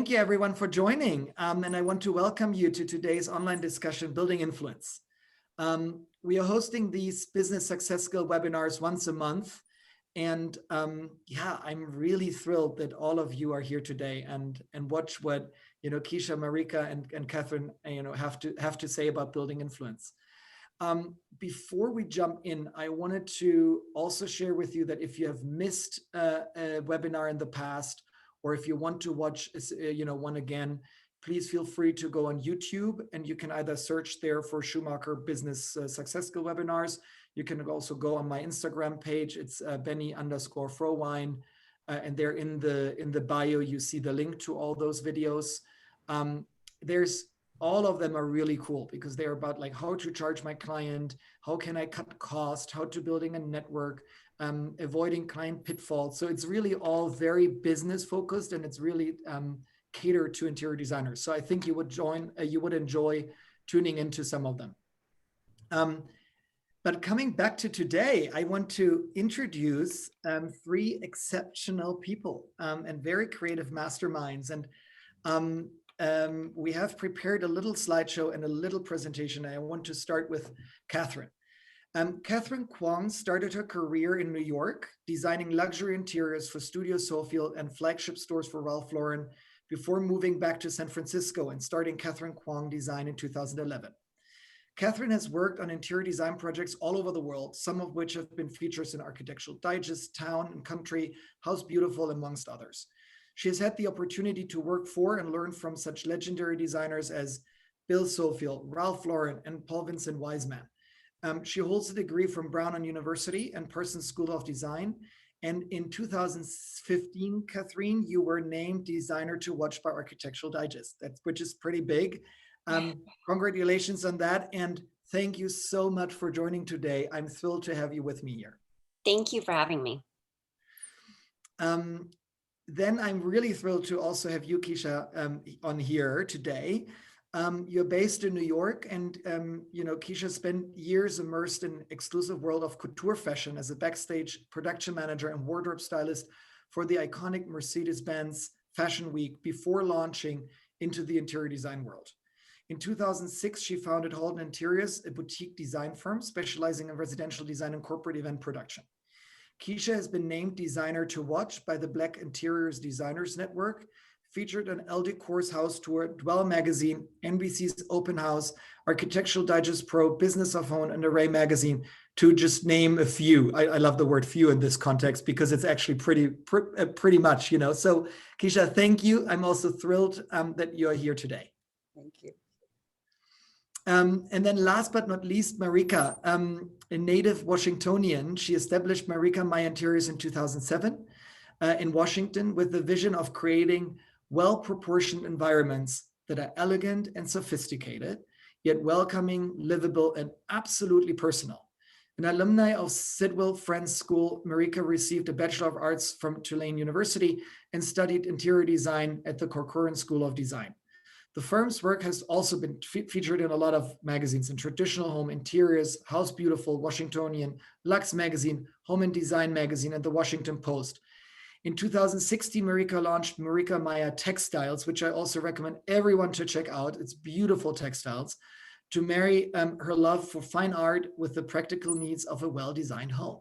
thank you everyone for joining. And I want to welcome you to today's online discussion, Building Influence. We are hosting these business success skill webinars once a month. And yeah, I'm really thrilled that all of you are here today and watch what, Keisha, Marika, and Catherine, have to say about building influence. Before we jump in, I wanted to also share with you that if you have missed a webinar in the past, or if you want to watch, one again, please feel free to go on YouTube, and you can either search there for Schumacher Business Success Skill Webinars. You can also go on my Instagram page. It's Benny_Frohwein, and there in the bio you see the link to all those videos. All of them are really cool because they're about like how to charge my client, how can I cut cost, how to building a network, avoiding client pitfalls. So it's really all very business focused, and it's really catered to interior designers. So I think you would enjoy tuning into some of them. But coming back to today, I want to introduce 3 exceptional people and very creative masterminds. And we have prepared a little slideshow and a little presentation. I want to start with Catherine. Catherine Kwong started her career in New York, designing luxury interiors for Studio Sofield and flagship stores for Ralph Lauren before moving back to San Francisco and starting Catherine Kwong Design in 2011. Catherine has worked on interior design projects all over the world, some of which have been features in Architectural Digest, Town and Country, House Beautiful, amongst others. She has had the opportunity to work for and learn from such legendary designers as Bill Sofield, Ralph Lauren, and Paul Vincent Wiseman. She holds a degree from Brown University and Parsons School of Design. And in 2015, Catherine, you were named Designer to Watch by Architectural Digest, which is pretty big. Congratulations on that. And thank you so much for joining today. I'm thrilled to have you with me here. Thank you for having me. Then I'm really thrilled to also have you, Keisha, on here today. You're based in New York, and Keisha spent years immersed in exclusive world of couture fashion as a backstage production manager and wardrobe stylist for the iconic Mercedes-Benz Fashion Week before launching into the interior design world. In 2006, she founded Holden Interiors, a boutique design firm specializing in residential design and corporate event production. Keisha has been named Designer to Watch by the Black Interiors Designers Network, featured on Elle Decor's House Tour, Dwell Magazine, NBC's Open House, Architectural Digest Pro, Business of Home, and Array Magazine, to just name a few. I love the word few in this context because it's actually pretty much, So Keisha, thank you. I'm also thrilled that you're here today. Thank you. And then last but not least, Marika, a native Washingtonian. She established Marika My Interiors in 2007 in Washington with the vision of creating well-proportioned environments that are elegant and sophisticated, yet welcoming, livable, and absolutely personal. An alumni of Sidwell Friends School, Marika received a Bachelor of Arts from Tulane University and studied interior design at the Corcoran School of Design. The firm's work has also been featured in a lot of magazines in Traditional Home, Interiors, House Beautiful, Washingtonian, Lux Magazine, Home and Design Magazine, and the Washington Post. In 2016, Marika launched Marika Maya Textiles, which I also recommend everyone to check out. It's beautiful textiles, to marry her love for fine art with the practical needs of a well-designed home.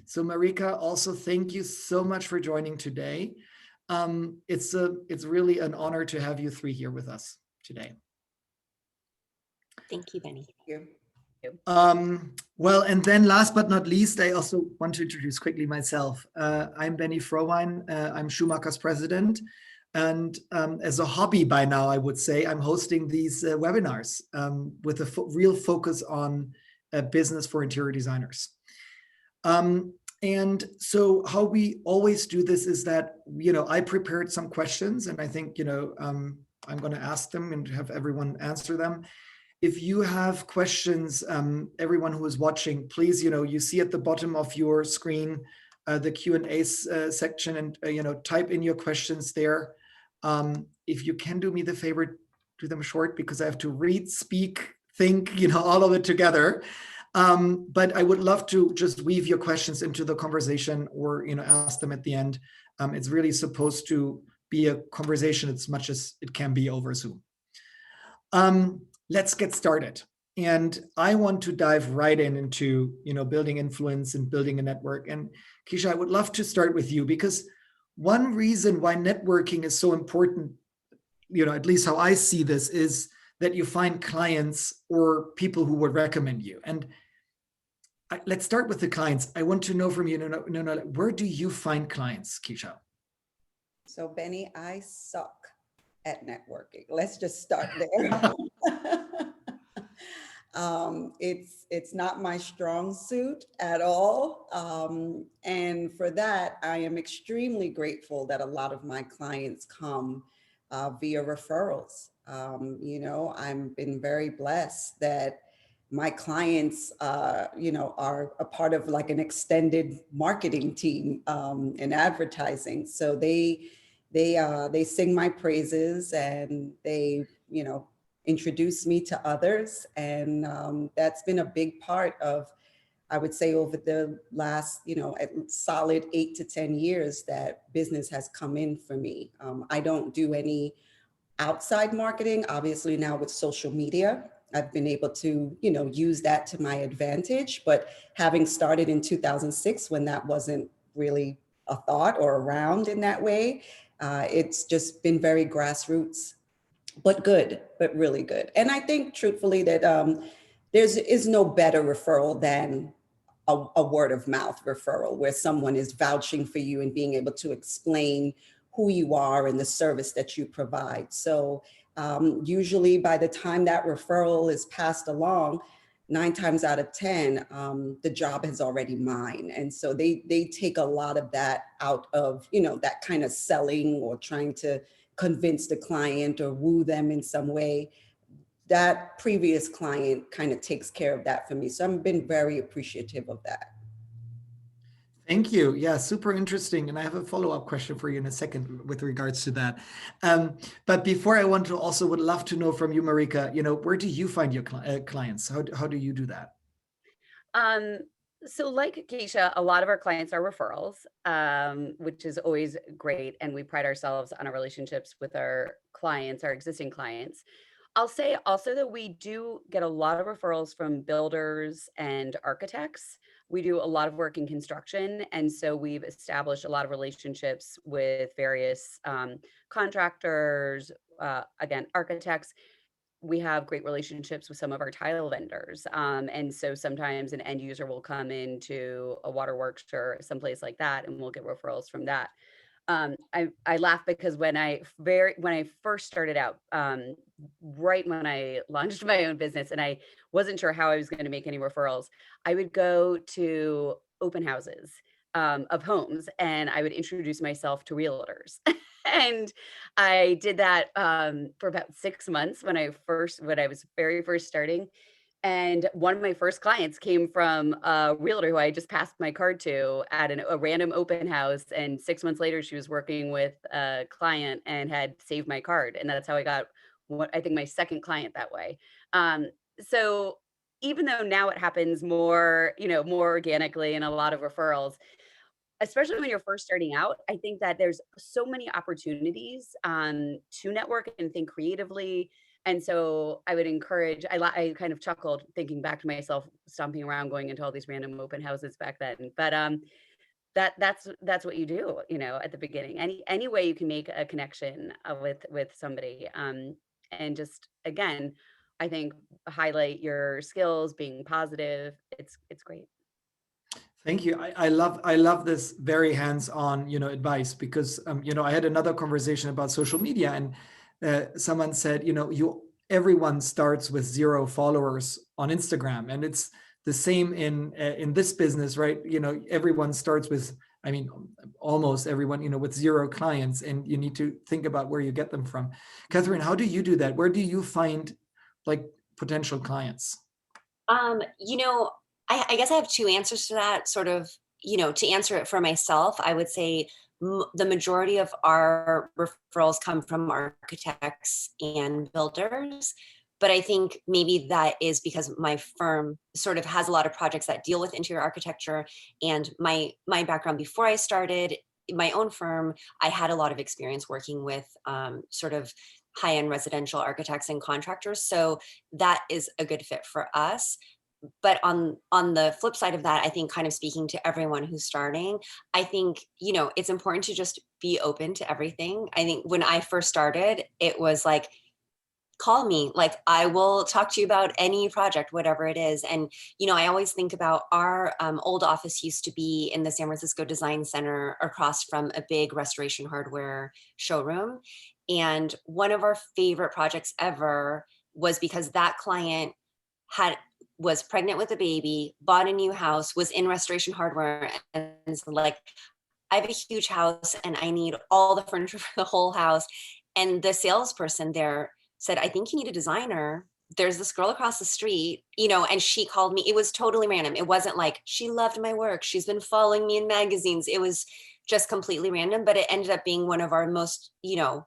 So Marika, also thank you so much for joining today. It's really an honor to have you 3 here with us today. Thank you, Benny. Thank you. Well, and then last but not least, I also want to introduce quickly myself. I'm Benny Frohwein. I'm Schumacher's president. And as a hobby by now, I would say, I'm hosting these webinars with a real focus on business for interior designers. And so how we always do this is that, I prepared some questions, and I think, I'm going to ask them and have everyone answer them. If you have questions, everyone who is watching, please, you see at the bottom of your screen the Q&A section, and, type in your questions there. If you can do me the favor, do them short, because I have to read, speak, think, all of it together. But I would love to just weave your questions into the conversation, or, ask them at the end. It's really supposed to be a conversation as much as it can be over Zoom. Let's get started. And I want to dive right into, building influence and building a network. And Keisha, I would love to start with you, because one reason why networking is so important, at least how I see this, is that you find clients or people who would recommend you. And let's start with the clients. I want to know from you, where do you find clients, Keisha? So Benny, I suck at networking. Let's just start there. It's not my strong suit at all. And for that, I am extremely grateful that a lot of my clients come via referrals. I've been very blessed that my clients, are a part of like an extended marketing team in advertising. So they sing my praises, and they, introduce me to others. And that's been a big part of, I would say, over the last, at solid 8 to 10 years that business has come in for me. I don't do any outside marketing. Obviously now with social media, I've been able to, use that to my advantage. But having started in 2006, when that wasn't really a thought or around in that way, it's just been very grassroots, but good, but really good. And I think truthfully that there is no better referral than a word of mouth referral, where someone is vouching for you and being able to explain who you are and the service that you provide. So usually by the time that referral is passed along, 9 times out of 10, the job is already mine. And so they take a lot of that out of, that kind of selling or trying to convince the client or woo them in some way. That previous client kind of takes care of that for me. So I've been very appreciative of that. Thank you. Yeah, super interesting. And I have a follow-up question for you in a second with regards to that. But before, I would love to know from you, Marika, where do you find your clients? How do you do that? So like Keisha, a lot of our clients are referrals, which is always great. And we pride ourselves on our relationships with our clients, our existing clients. I'll say also that we do get a lot of referrals from builders and architects. We do a lot of work in construction. And so we've established a lot of relationships with various contractors, again, architects. We have great relationships with some of our tile vendors. And so sometimes an end user will come into a waterworks or someplace like that, and we'll get referrals from that. I laugh because when I first started out, right when I launched my own business and I wasn't sure how I was going to make any referrals, I would go to open houses of homes, and I would introduce myself to realtors. And I did that for about 6 months when I was very first starting. And one of my first clients came from a realtor who I just passed my card to at a random open house. And 6 months later, she was working with a client and had saved my card. And that's how I got I think my second client that way. So even though now it happens more, more organically and a lot of referrals, especially when you're first starting out, I think that there's so many opportunities to network and think creatively. And so I would encourage, I kind of chuckled thinking back to myself, stomping around, going into all these random open houses back then. But that's what you do, at the beginning. Any way you can make a connection with somebody. And just, again, I think highlight your skills, being positive. It's great. Thank you. I love this very hands-on, advice, because, I had another conversation about social media, and someone said, everyone starts with 0 followers on Instagram, and it's the same in this business, right? Everyone starts with, almost everyone, with 0 clients, and you need to think about where you get them from. Catherine, how do you do that? Where do you find potential clients? I guess I have 2 answers to that. Sort of, to answer it for myself, I would say the majority of our referrals come from architects and builders. But I think maybe that is because my firm sort of has a lot of projects that deal with interior architecture. And my background before I started my own firm, I had a lot of experience working with sort of high-end residential architects and contractors. So that is a good fit for us. But on the flip side of that, I think kind of speaking to everyone who's starting, I think, you know, it's important to just be open to everything. I think when I first started, it was like, call me, like I will talk to you about any project, whatever it is. And, you know, I always think about our old office used to be in the San Francisco Design Center across from a big Restoration Hardware showroom. And one of our favorite projects ever was because that client was pregnant with a baby, bought a new house, was in Restoration Hardware, and so like, I have a huge house and I need all the furniture for the whole house. And the salesperson there said, I think you need a designer. There's this girl across the street, you know, and she called me. It was totally random. It wasn't like she loved my work, she's been following me in magazines. It was just completely random, but it ended up being one of our most, you know,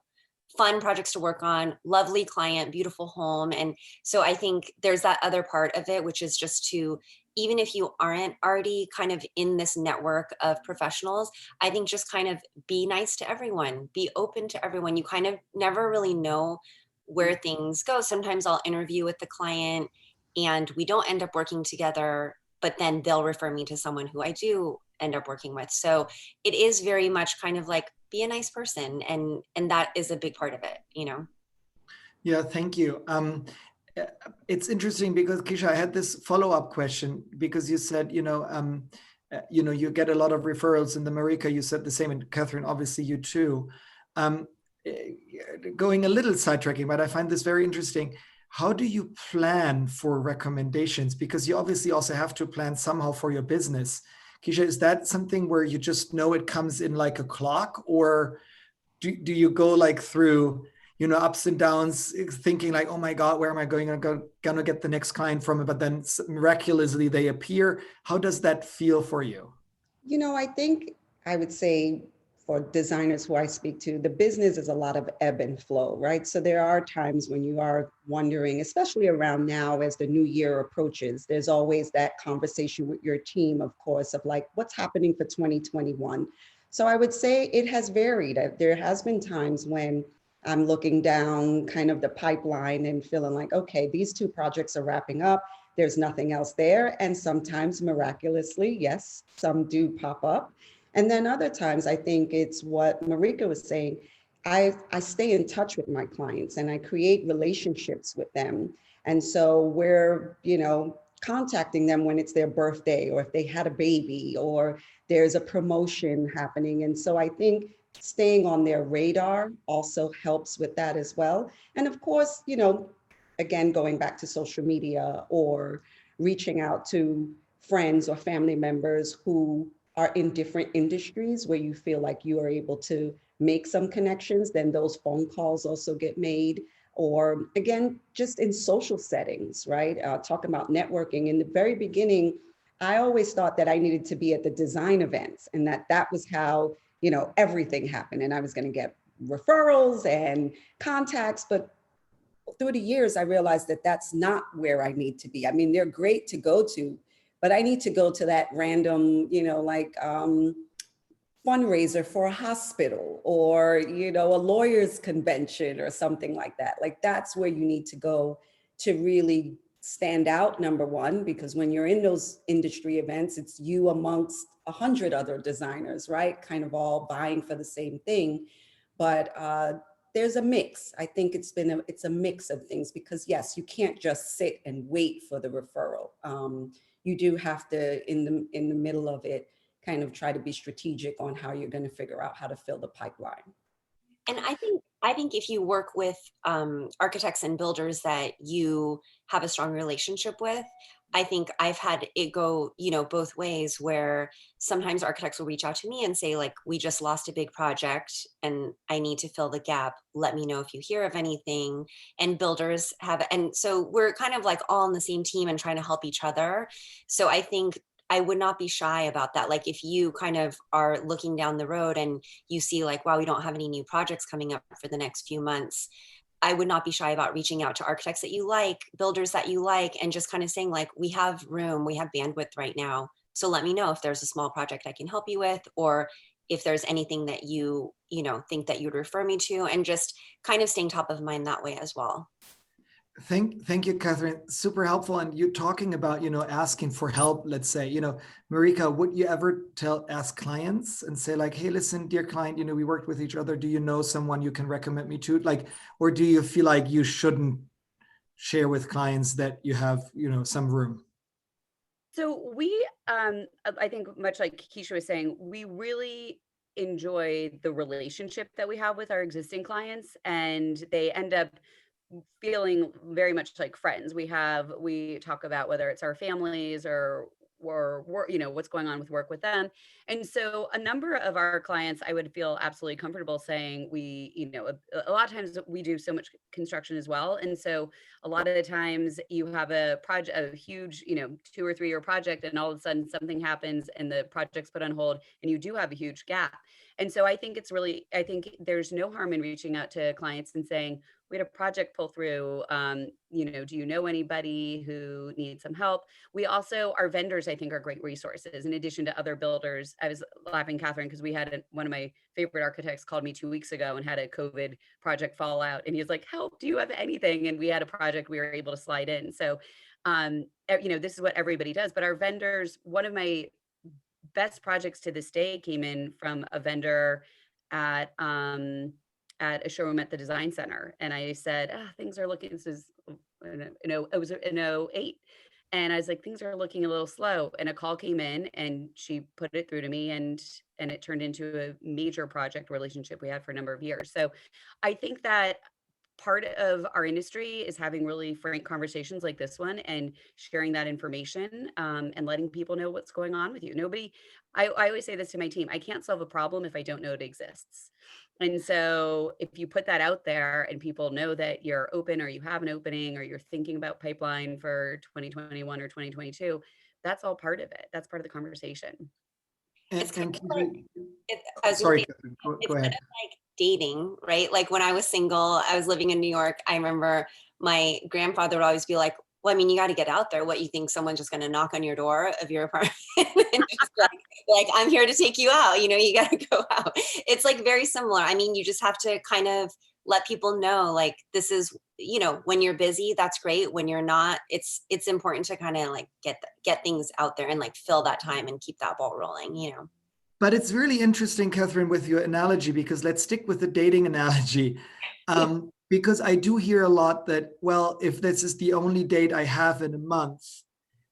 fun projects to work on. Lovely client, beautiful home. And so I think there's that other part of it, which is just to, even if you aren't already kind of in this network of professionals, I think just kind of be nice to everyone, be open to everyone. You kind of never really know where things go. Sometimes I'll interview with the client and we don't end up working together, but then they'll refer me to someone who I do end up working with. So it is very much kind of like, be a nice person, and that is a big part of it, you know. Yeah, thank you. It's interesting because Keisha, I had this follow-up question because you said, you get a lot of referrals, and the Marika, you said the same, and Catherine, obviously you too. Going a little sidetracking, but I find this very interesting. How do you plan for recommendations? Because you obviously also have to plan somehow for your business. Keisha, is that something where you just know it comes in like a clock, or do you go like through, ups and downs, thinking like, oh my God, where am I gonna get the next client from? But then miraculously they appear. How does that feel for you? You know, I think I would say for designers who I speak to, the business is a lot of ebb and flow, right? So there are times when you are wondering, especially around now as the new year approaches, there's always that conversation with your team, of course, of like, what's happening for 2021? So I would say it has varied. There has been times when I'm looking down kind of the pipeline and feeling like, okay, these two projects are wrapping up. There's nothing else there. And sometimes miraculously, yes, some do pop up. And then other times, I think it's what Marika was saying. I stay in touch with my clients and I create relationships with them. And so we're, contacting them when it's their birthday, or if they had a baby, or there's a promotion happening. And so I think staying on their radar also helps with that as well. And of course, again, going back to social media or reaching out to friends or family members who are in different industries where you feel like you are able to make some connections, then those phone calls also get made. Or again, just in social settings, right? Talking about networking. In the very beginning, I always thought that I needed to be at the design events and that was how, everything happened. And I was going to get referrals and contacts, but through the years, I realized that that's not where I need to be. I mean, they're great to go to, but I need to go to that random, fundraiser for a hospital or, a lawyer's convention or something like that. Like that's where you need to go to really stand out, number one, because when you're in those industry events, it's you amongst 100 other designers, right? Kind of all vying for the same thing. But there's a mix. I think it's a mix of things because yes, you can't just sit and wait for the referral. You do have to, in the middle of it, kind of try to be strategic on how you're going to figure out how to fill the pipeline. And I think if you work with architects and builders that you have a strong relationship with, I think I've had it go, both ways, where sometimes architects will reach out to me and say, like, we just lost a big project and I need to fill the gap. Let me know if you hear of anything. And builders have, and so we're kind of like all on the same team and trying to help each other. So I think I would not be shy about that. Like if you kind of are looking down the road and you see like, wow, we don't have any new projects coming up for the next few months, I would not be shy about reaching out to architects that you like, builders that you like, and just kind of saying like, we have room, we have bandwidth right now. So let me know if there's a small project I can help you with, or if there's anything that you know, think that you'd refer me to, and just kind of staying top of mind that way as well. Thank you, Catherine. Super helpful. And you talking about, asking for help, let's say, Marika, would you ever ask clients and say like, hey, listen, dear client, we worked with each other. Do you know someone you can recommend me to? Like, or do you feel like you shouldn't share with clients that you have, some room? So we, I think much like Keisha was saying, we really enjoy the relationship that we have with our existing clients, and they end up feeling very much like friends. We talk about whether it's our families or what's going on with work with them. And so a number of our clients, I would feel absolutely comfortable saying a lot of times we do so much construction as well. And so a lot of the times you have a project, a huge, 2 or 3 year project, and all of a sudden something happens and the project's put on hold and you do have a huge gap. And so I think there's no harm in reaching out to clients and saying, we had a project pull through, do you know anybody who needs some help? We also, our vendors, I think, are great resources in addition to other builders. I was laughing, Catherine, because we had one of my favorite architects called me 2 weeks ago and had a COVID project fall out. And he was like, help, do you have anything? And we had a project we were able to slide in. So, this is what everybody does. But our vendors, one of my best projects to this day came in from a vendor at a showroom at the design center. And I said, things are looking, this is, it was in '08. And I was like, things are looking a little slow. And a call came in and she put it through to me, and it turned into a major project relationship we had for a number of years. So I think that part of our industry is having really frank conversations like this one and sharing that information, and letting people know what's going on with you. I always say this to my team, I can't solve a problem if I don't know it exists. And so if you put that out there and people know that you're open or you have an opening or you're thinking about pipeline for 2021 or 2022, that's all part of it. That's part of the conversation. And, It's kind of Keisha, I was gonna sorry, say, Catherine, it's go kind ahead. of like dating, right? Like when I was single, I was living in New York. I remember my grandfather would always be like, well, I mean, you got to get out there. What, you think someone's just going to knock on your door of your apartment and just like, I'm here to take you out. You got to go out. It's like very similar. I mean, you just have to kind of let people know, like, this is, when you're busy, that's great. When you're not, it's important to kind of like get things out there and like fill that time and keep that ball rolling. But it's really interesting, Catherine, with your analogy, because let's stick with the dating analogy. Because I do hear a lot that, well, if this is the only date I have in a month,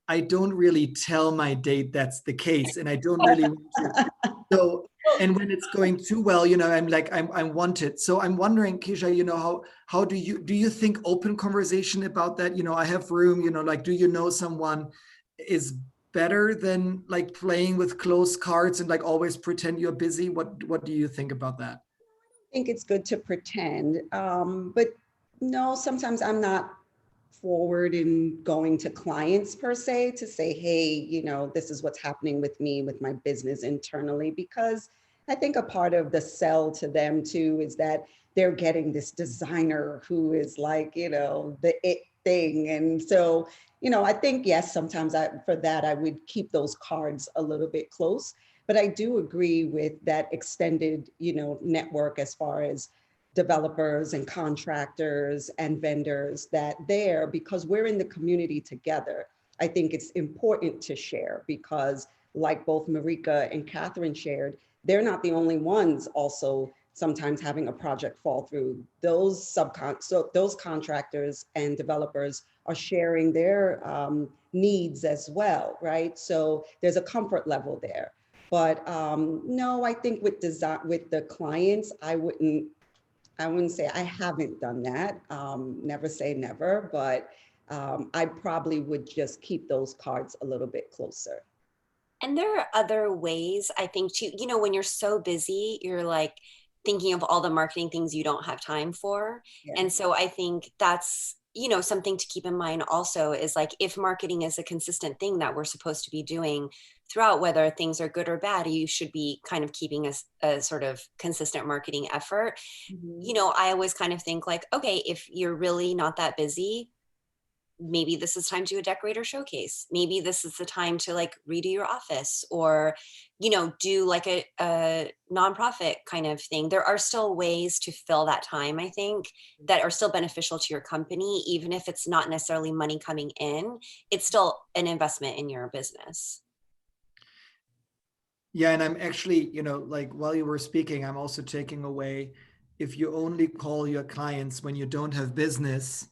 I don't really tell my date that's the case, and I don't really want to. So, and when it's going too well, I'm like, I'm wanted. So I'm wondering, Keisha, how do you think open conversation about that? I have room, like, do you know someone is better than like playing with closed cards and like always pretend you're busy? What do you think about that? I think it's good to pretend, but no, sometimes I'm not forward in going to clients per se to say, hey, this is what's happening with me, with my business internally, because I think a part of the sell to them too is that they're getting this designer who is like, the it thing. And so, I think, yes, sometimes for that, I would keep those cards a little bit close. But I do agree with that extended, network as far as developers and contractors and vendors because we're in the community together. I think it's important to share because, like both Marika and Catherine shared, they're not the only ones also sometimes having a project fall through. Those contractors and developers are sharing their needs as well, right? So there's a comfort level there. But no, I think with the clients, I wouldn't say I haven't done that. Never say never, but I probably would just keep those cards a little bit closer. And there are other ways, I think, too, when you're so busy, you're like thinking of all the marketing things you don't have time for. Yeah. And so I think that's, something to keep in mind also is like, if marketing is a consistent thing that we're supposed to be doing throughout, whether things are good or bad, you should be kind of keeping a sort of consistent marketing effort. Mm-hmm. I always kind of think like, okay, if you're really not that busy, maybe this is time to do a decorator showcase. Maybe this is the time to like redo your office, or, do like a nonprofit kind of thing. There are still ways to fill that time, I think, that are still beneficial to your company, even if it's not necessarily money coming in, it's still an investment in your business. Yeah, and I'm actually, like while you were speaking, I'm also taking away, if you only call your clients when you don't have business,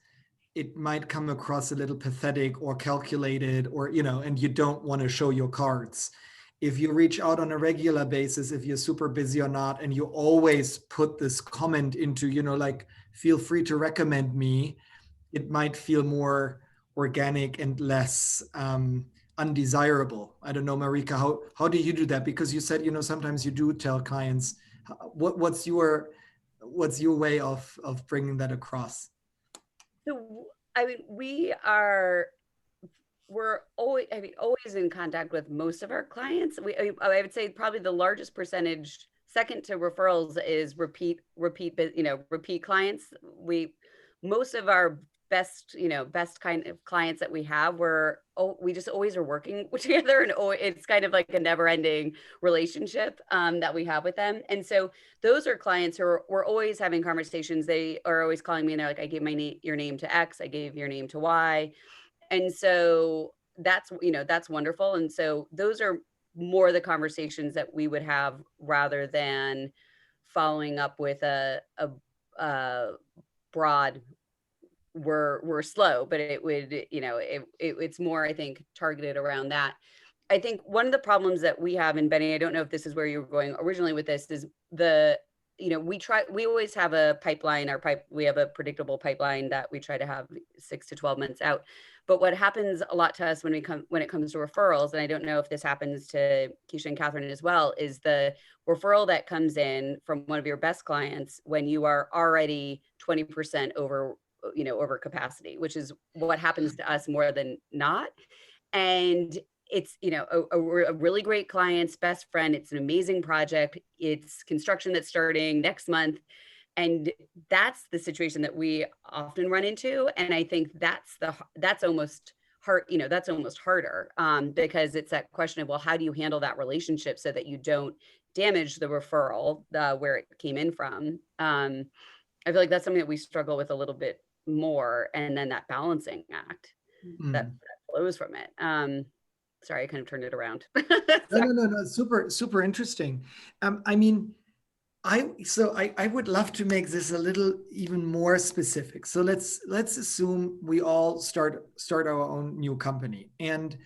it might come across a little pathetic or calculated, or, and you don't want to show your cards. If you reach out on a regular basis, if you're super busy or not, and you always put this comment into, like, feel free to recommend me, it might feel more organic and less undesirable. I don't know, Marika, how do you do that? Because you said, sometimes you do tell clients. What's your way of bringing that across? So, I mean, we're always in contact with most of our clients. I would say probably the largest percentage, second to referrals, is repeat clients. Most of our best kind of clients that we have, we just always are working together, and it's kind of like a never ending relationship that we have with them. And so those are clients we're always having conversations. They are always calling me and they're like, I gave your name to X, I gave your name to Y. And so that's wonderful. And so those are more the conversations that we would have, rather than following up with a broad, we're slow, but it would, it's more, I think, targeted around that. I think one of the problems that we have, and Benny, I don't know if this is where you were going originally with this, is we always have a pipeline. We have a predictable pipeline that we try to have 6 to 12 months out. But what happens a lot to us when it comes to referrals, and I don't know if this happens to Keisha and Catherine as well, is the referral that comes in from one of your best clients when you are already 20% over capacity, which is what happens to us more than not. And it's, a really great client's best friend. It's an amazing project. It's construction that's starting next month. And that's the situation that we often run into. And I think that's almost hard, that's almost harder, because it's that question of, well, how do you handle that relationship so that you don't damage the referral where it came in from? I feel like that's something that we struggle with a little bit more. And then that balancing act that flows from it. Sorry, I kind of turned it around. No. Super interesting. I mean, I would love to make this a little even more specific. So let's assume we all start our own new company. And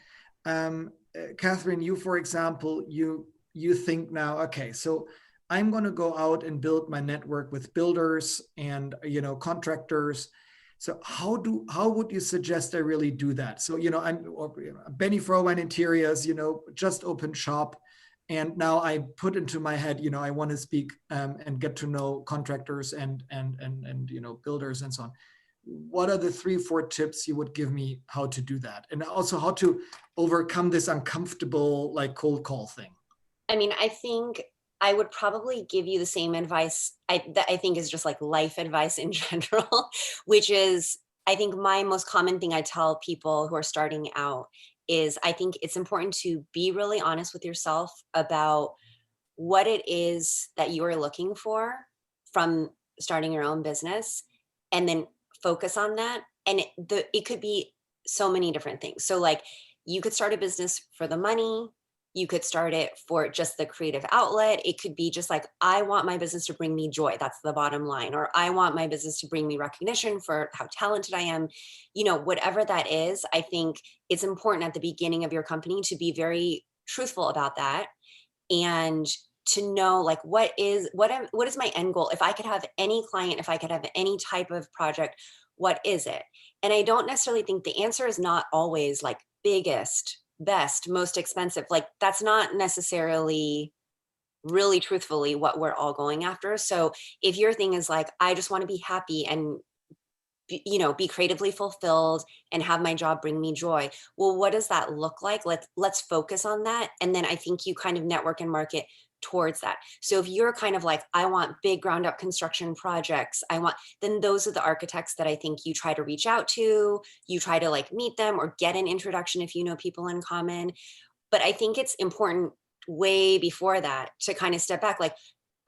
Catherine, you, for example, you think now, okay, so I'm going to go out and build my network with builders and contractors. So how would you suggest I really do that? So Benny Frohwein Interiors, just opened shop, and now I put into my head, I want to speak and get to know contractors and builders and so on. What are the 3-4 tips you would give me how to do that, and also how to overcome this uncomfortable like cold call thing? I mean, I think I would probably give you the same advice that I think is just like life advice in general, which is, I think my most common thing I tell people who are starting out is, I think it's important to be really honest with yourself about what it is that you are looking for from starting your own business, and then focus on that. And it could be so many different things. So like, you could start a business for the money. You could start it for just the creative outlet. It could be just like, I want my business to bring me joy. That's the bottom line. Or I want my business to bring me recognition for how talented I am. Whatever that is, I think it's important at the beginning of your company to be very truthful about that, and to know like, what is my end goal? If I could have any client, if I could have any type of project, what is it? And I don't necessarily think the answer is not always like biggest, best, most expensive. Like, that's not necessarily really truthfully what we're all going after. So if your thing is like, I just want to be happy and be creatively fulfilled and have my job bring me joy, well, what does that look like? Let's focus on that. And then I think you kind of network and market towards that. So if you're kind of like, I want big ground up construction projects, then those are the architects that I think you try to reach out to, you try to like meet them or get an introduction if you know people in common. But I think it's important way before that to kind of step back. Like,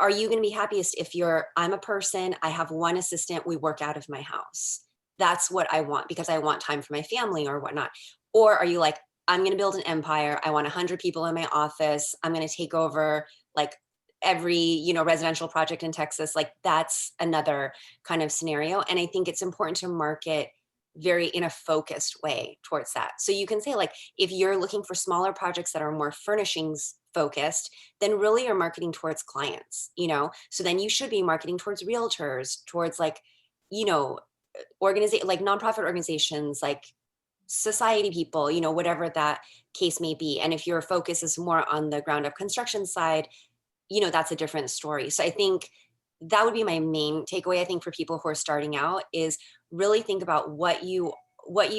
are you going to be happiest if I'm a person, I have one assistant, we work out of my house. That's what I want because I want time for my family or whatnot. Or are you like, I'm going to build an empire. I want 100 people in my office. I'm going to take over like every, residential project in Texas. Like that's another kind of scenario. And I think it's important to market very in a focused way towards that. So you can say like, if you're looking for smaller projects that are more furnishings focused, then really you're marketing towards clients, so then you should be marketing towards realtors, towards like, like nonprofit organizations, like society people, whatever that case may be. And if your focus is more on the ground up construction side, that's a different story. So I think that would be my main takeaway. I think for people who are starting out is really think about what you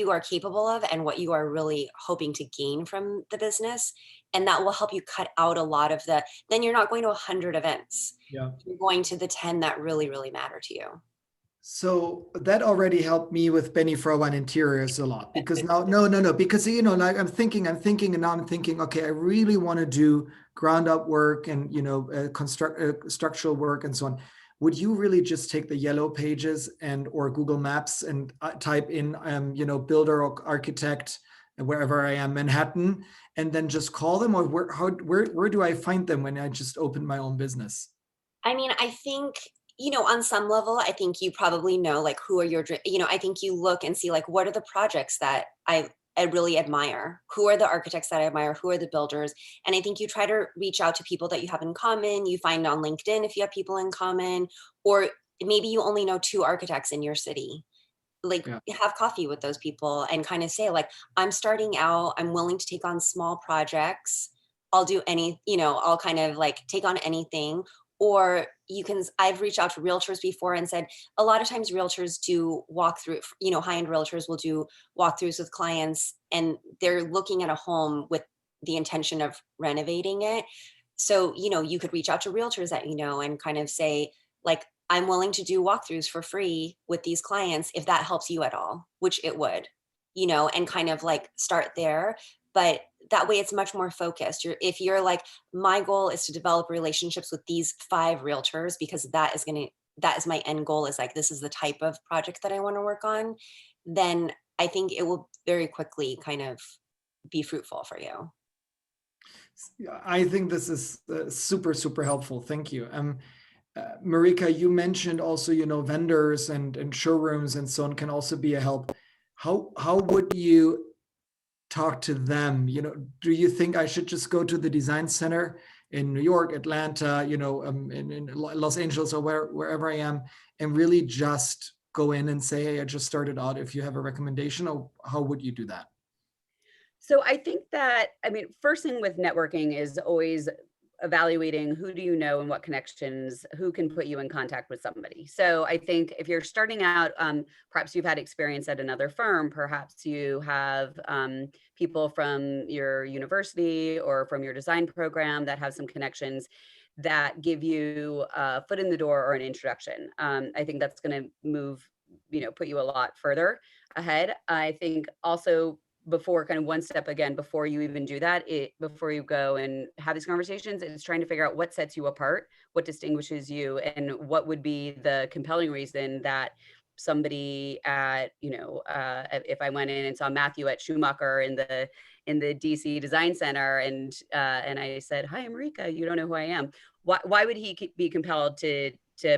are capable of and what you are really hoping to gain from the business. And that will help you cut out a lot of then you're not going to 100 events. Yeah. You're going to the 10 that really, really matter to you. So that already helped me with Benny Frohwein Interiors a lot, because now, no, because, like I'm thinking, and now I'm thinking, okay, I really want to do ground up work and, structural work and so on. Would you really just take the yellow pages or Google Maps and type in, builder or architect, wherever I am, Manhattan, and then just call them? Or where do I find them when I just open my own business? I mean, I think, on some level, I think you probably know, like, who are I think you look and see, like, what are the projects that I really admire? Who are the architects that I admire? Who are the builders? And I think you try to reach out to people that you have in common. You find on LinkedIn if you have people in common, or maybe you only know 2 architects in your city. Like, have coffee with those people and kind of say, like, I'm starting out, I'm willing to take on small projects. I'll do I'll kind of like take on anything. Or I've reached out to realtors before and said, a lot of times realtors do walkthrough, high-end realtors will do walkthroughs with clients and they're looking at a home with the intention of renovating it. So, you could reach out to realtors that, and kind of say, like, I'm willing to do walkthroughs for free with these clients if that helps you at all, which it would, and kind of like start there. But that way it's much more focused. If you're like, my goal is to develop relationships with these 5 realtors because that is my end goal, is like, this is the type of project that I want to work on, then I think it will very quickly kind of be fruitful for you. I think this is super, super helpful. Thank you. Marika, you mentioned also, vendors and showrooms and so on can also be a help. How would you talk to them? Do you think I should just go to the design center in New York, Atlanta, in Los Angeles or wherever I am, and really just go in and say, hey, I just started out, if you have a recommendation? Or how would you do that? So I think that, first thing with networking is always evaluating who do you know and what connections, who can put you in contact with somebody. So I think if you're starting out, perhaps you've had experience at another firm, perhaps you have people from your university or from your design program that have some connections that give you a foot in the door or an introduction. I think that's going to move, put you a lot further ahead. I think also, before kind of one step again, before you even do that, before you go and have these conversations, it's trying to figure out what sets you apart, what distinguishes you, and what would be the compelling reason that somebody at, if I went in and saw Matthew at Schumacher in the DC Design Center and I said, hi, I'm Marika, you don't know who I am. Why would he be compelled to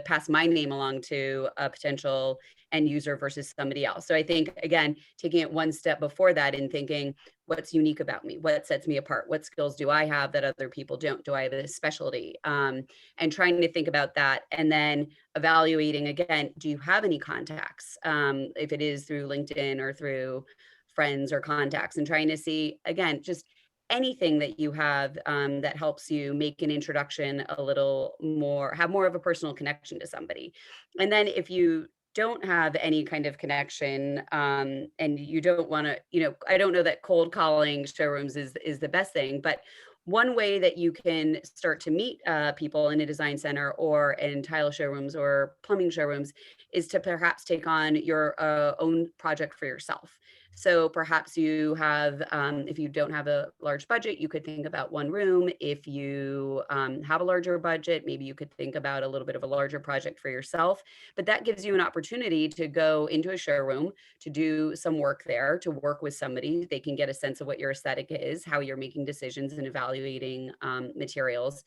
pass my name along to a potential end user versus somebody else? So I think, again, taking it one step before that and thinking, what's unique about me? What sets me apart? What skills do I have that other people don't? Do I have a specialty? And trying to think about that, and then evaluating, again, do you have any contacts? If it is through LinkedIn or through friends or contacts, and trying to see, again, just anything that you have that helps you make an introduction a little more, have more of a personal connection to somebody. And then if you don't have any kind of connection and you don't want to, I don't know that cold calling showrooms is the best thing, but one way that you can start to meet people in a design center or in tile showrooms or plumbing showrooms is to perhaps take on your own project for yourself. So perhaps you have, if you don't have a large budget, you could think about one room. If you have a larger budget, maybe you could think about a little bit of a larger project for yourself. But that gives you an opportunity to go into a showroom, to do some work there, to work with somebody. They can get a sense of what your aesthetic is, how you're making decisions and evaluating materials.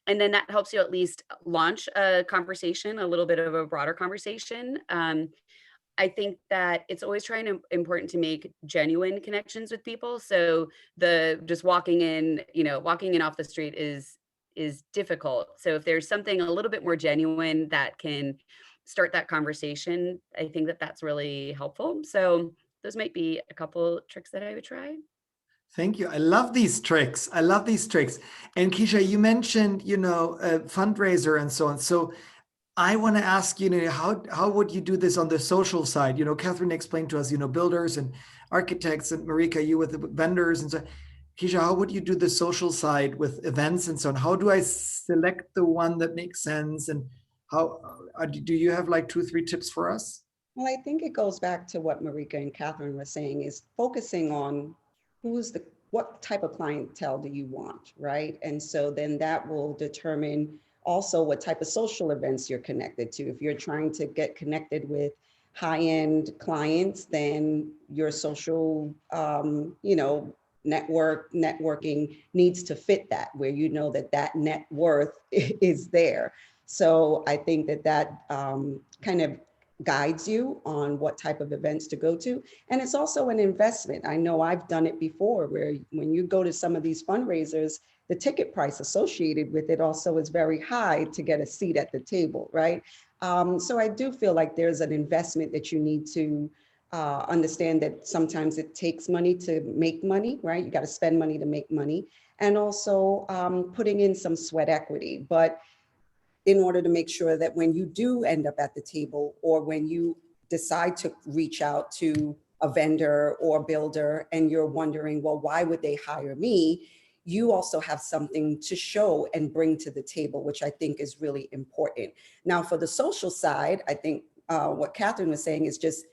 And then that helps you at least launch a conversation, a little bit of a broader conversation. I think that it's always important to make genuine connections with people. So the just walking in, walking in off the street is difficult. So if there's something a little bit more genuine that can start that conversation, I think that that's really helpful. So those might be a couple tricks that I would try. Thank you. I love these tricks. I love these tricks. And Keisha, you mentioned, a fundraiser and so on. So I want to ask, how would you do this on the social side? Catherine explained to us, builders and architects, and Marika, you with the vendors and so. Keisha, how would you do the social side with events and so on? How do I select the one that makes sense? And how do you have like 2-3 tips for us? Well, I think it goes back to what Marika and Catherine were saying, is focusing on what type of clientele do you want, right? And so then that will determine also what type of social events you're connected to. If you're trying to get connected with high-end clients, then your social, networking needs to fit that, where you know that net worth is there. So I think that kind of guides you on what type of events to go to. And it's also an investment. I know I've done it before, where when you go to some of these fundraisers, the ticket price associated with it also is very high to get a seat at the table, right? So I do feel like there's an investment that you need to understand, that sometimes it takes money to make money, right? You got to spend money to make money, and also putting in some sweat equity. But in order to make sure that when you do end up at the table, or when you decide to reach out to a vendor or builder and you're wondering, well, why would they hire me? You also have something to show and bring to the table, which I think is really important. Now, for the social side, I think what Catherine was saying is just,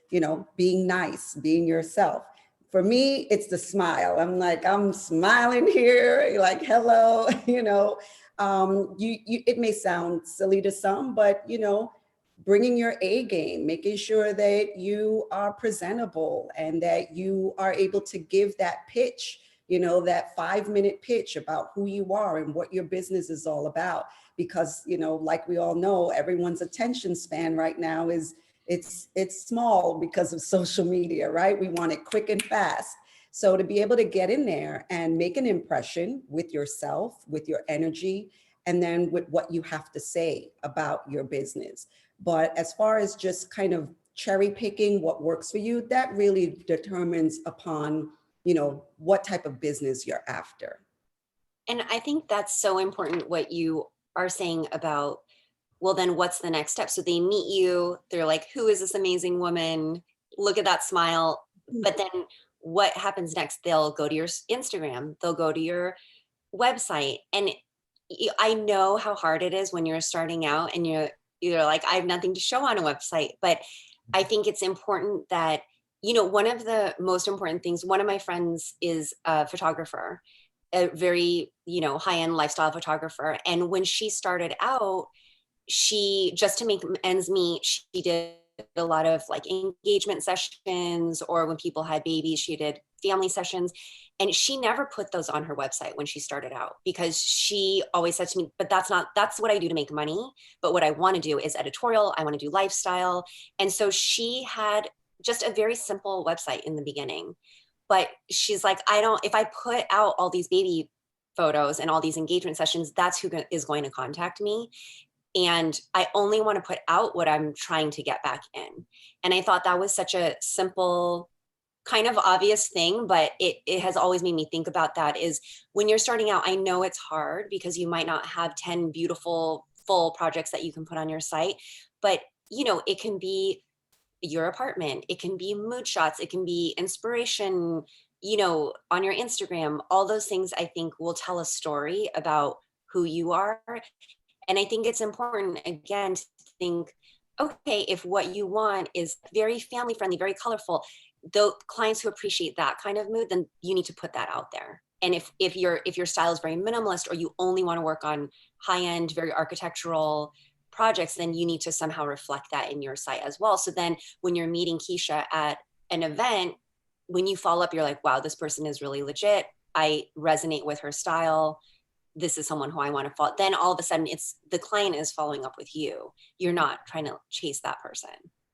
being nice, being yourself. For me, it's the smile. I'm smiling here, like, hello, it may sound silly to some, but, bringing your A game, making sure that you are presentable and that you are able to give that pitch, that 5-minute pitch about who you are and what your business is all about. Because, like we all know, everyone's attention span right now it's small because of social media, right? We want it quick and fast. So to be able to get in there and make an impression with yourself, with your energy, and then with what you have to say about your business. But as far as just kind of cherry picking what works for you, that really determines upon, what type of business you're after. And I think that's so important what you are saying about, well, then what's the next step? So they meet you, they're like, who is this amazing woman? Look at that smile. But then what happens next? They'll go to your Instagram, they'll go to your website. And I know how hard it is when you're starting out and you're like, I have nothing to show on a website. But I think it's important that, one of the most important things, one of my friends is a photographer, a very, high-end lifestyle photographer. And when she started out, she, just to make ends meet, she did a lot of like engagement sessions, or when people had babies, she did family sessions. And she never put those on her website when she started out, because she always said to me, but that's what I do to make money. But what I want to do is editorial. I want to do lifestyle. And so she had just a very simple website in the beginning. But she's like, if I put out all these baby photos and all these engagement sessions, that's who is going to contact me. And I only want to put out what I'm trying to get back in. And I thought that was such a simple, kind of obvious thing, but it has always made me think about that, is when you're starting out, I know it's hard because you might not have 10 beautiful full projects that you can put on your site, but it can be your apartment, it can be mood shots, it can be inspiration, you know, on your Instagram, all those things I think will tell a story about who you are. And I think it's important, again, to think, okay, if what you want is very family friendly, very colorful, the clients who appreciate that kind of mood, then you need to put that out there. And if your style is very minimalist, or you only want to work on high end, very architectural projects, then you need to somehow reflect that in your site as well. So then when you're meeting Keisha at an event, when you follow up, you're like, wow, this person is really legit. I resonate with her style. This is someone who I want to follow. Then all of a sudden it's the client is following up with you. You're not trying to chase that person.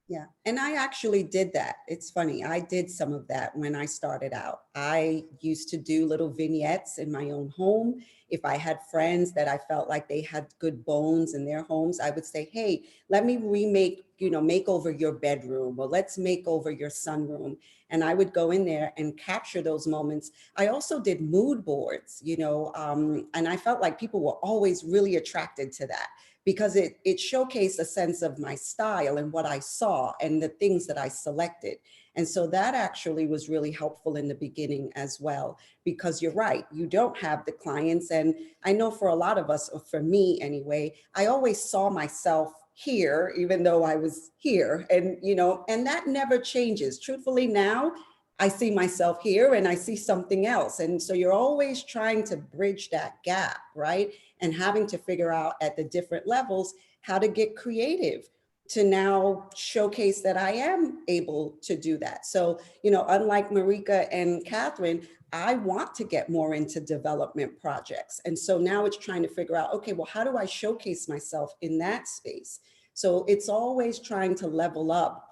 Yeah, and I actually did that. It's funny. I did some of that when I started out. I used to do little vignettes in my own home. If I had friends that I felt like they had good bones in their homes, I would say, hey, let me remake, make over your bedroom, or let's make over your sunroom. And I would go in there and capture those moments. I also did mood boards, and I felt like people were always really attracted to that, because it showcased a sense of my style and what I saw and the things that I selected. And so that actually was really helpful in the beginning as well, because you're right, you don't have the clients. And I know for a lot of us, or for me anyway, I always saw myself here, even though I was here. And, and that never changes. Truthfully, now I see myself here and I see something else. And so you're always trying to bridge that gap, right? And having to figure out at the different levels how to get creative to now showcase that I am able to do that. So, unlike Marika and Catherine, I want to get more into development projects. And so now it's trying to figure out, okay, well, how do I showcase myself in that space? So it's always trying to level up,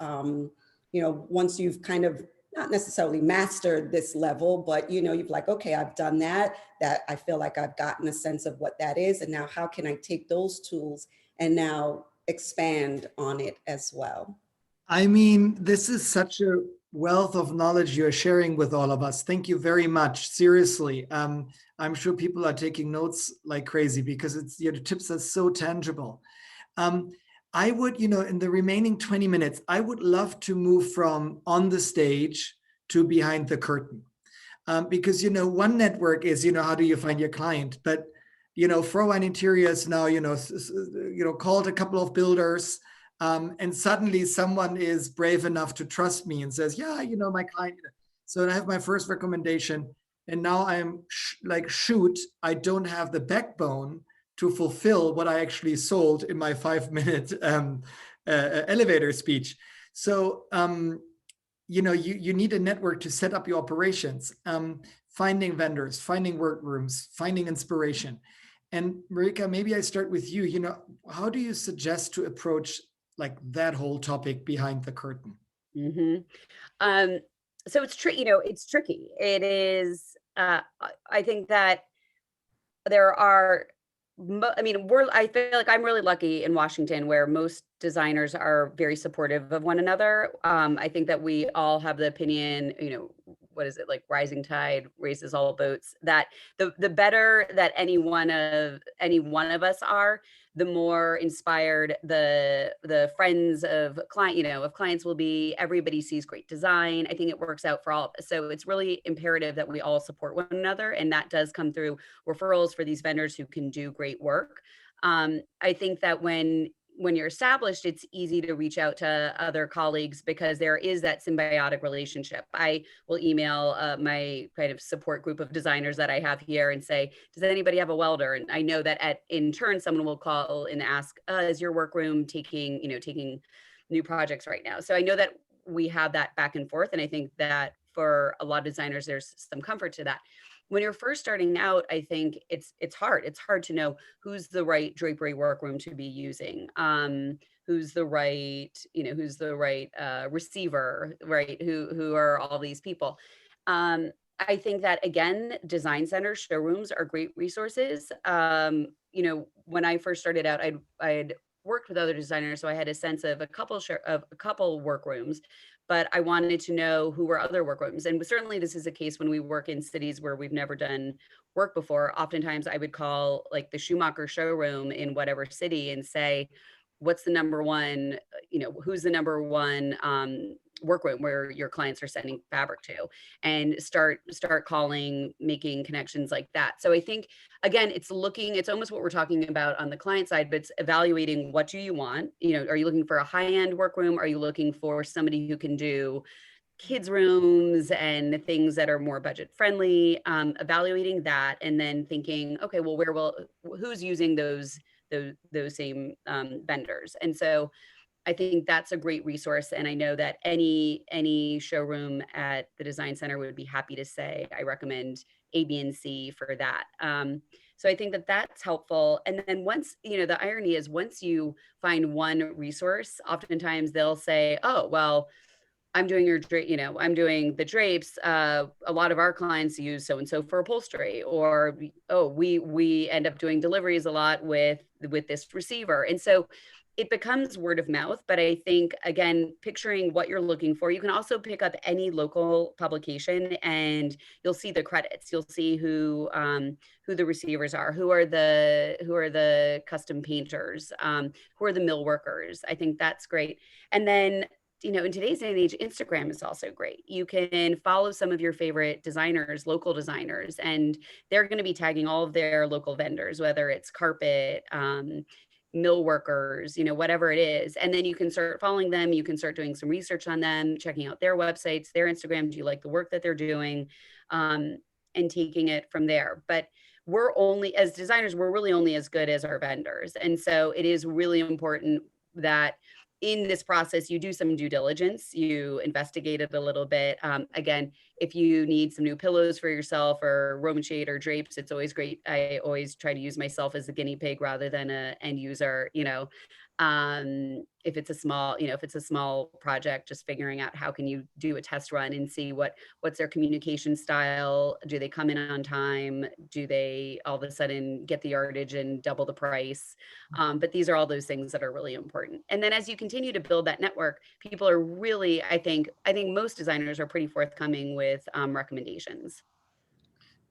once you've kind of not necessarily mastered this level, but you've like, okay, I've done that I feel like I've gotten a sense of what that is. And now how can I take those tools and now expand on it as well? I mean, this is such a wealth of knowledge you're sharing with all of us. Thank you very much. Seriously. I'm sure people are taking notes like crazy, because it's your tips are so tangible. I would, in the remaining 20 minutes, I would love to move from on the stage to behind the curtain. Because, one network is, how do you find your client? But, Frohwein Interiors now, called a couple of builders, and suddenly someone is brave enough to trust me and says, yeah, my client. So I have my first recommendation. And now I'm shoot, I don't have the backbone to fulfill what I actually sold in my 5-minute elevator speech. So, you need a network to set up your operations, finding vendors, finding work rooms, finding inspiration. And Marika, maybe I start with you. How do you suggest to approach that whole topic behind the curtain? Mm-hmm. So it's tricky. It's tricky. It is. I think that there are. I feel like I'm really lucky in Washington, where most designers are very supportive of one another. I think that we all have the opinion, what is it, like rising tide raises all boats, that the better that any one of us are, the more inspired the friends of clients will be. Everybody sees great design. I think it works out for all of us. So it's really imperative that we all support one another. And that does come through referrals for these vendors who can do great work. I think that when you're established, it's easy to reach out to other colleagues, because there is that symbiotic relationship. I will email my kind of support group of designers that I have here and say, does anybody have a welder? And I know that in turn, someone will call and ask, is your workroom taking new projects right now? So I know that we have that back and forth. And I think that for a lot of designers, there's some comfort to that. When you're first starting out, I think it's hard. It's hard to know who's the right drapery workroom to be using, who's the right receiver, right? Who are all these people? I think that, again, design centers, showrooms are great resources. When I first started out, I'd worked with other designers, so I had a sense of a couple workrooms, but I wanted to know who were other workrooms. And certainly this is a case when we work in cities where we've never done work before. Oftentimes I would call the Schumacher showroom in whatever city and say, what's the number one, who's the number one workroom where your clients are sending fabric to, and start calling, making connections like that. So I think, again, it's almost what we're talking about on the client side, but it's evaluating what do you want. Are you looking for a high-end workroom? Are you looking for somebody who can do kids rooms and things that are more budget friendly? Evaluating that, and then thinking, okay, well, who's using those same vendors? And so I think that's a great resource. And I know that any showroom at the Design Center would be happy to say, I recommend A, B, and C for that. So I think that that's helpful. And then once, the irony is, once you find one resource, oftentimes they'll say, oh, well, I'm doing I'm doing the drapes. A lot of our clients use so-and-so for upholstery, or, oh, we end up doing deliveries a lot with this receiver. And so it becomes word of mouth. But I think, again, picturing what you're looking for, you can also pick up any local publication and you'll see the credits. You'll see who the receivers are, who are the custom painters, who are the mill workers. I think that's great. And then, in today's day and age, Instagram is also great. You can follow some of your favorite designers, local designers, and they're going to be tagging all of their local vendors, whether it's carpet, mill workers, whatever it is. And then you can start following them. You can start doing some research on them, checking out their websites, their Instagram. Do you like the work that they're doing? And taking it from there. But as designers, we're really only as good as our vendors. And so it is really important that in this process, you do some due diligence, you investigate it a little bit. Again, if you need some new pillows for yourself, or Roman shade or drapes, it's always great. I always try to use myself as a guinea pig rather than an end user. If it's a small project, just figuring out how can you do a test run and see what's their communication style. Do they come in on time? Do they all of a sudden get the yardage and double the price? But these are all those things that are really important. And then as you continue to build that network, people are really, I think most designers are pretty forthcoming with recommendations.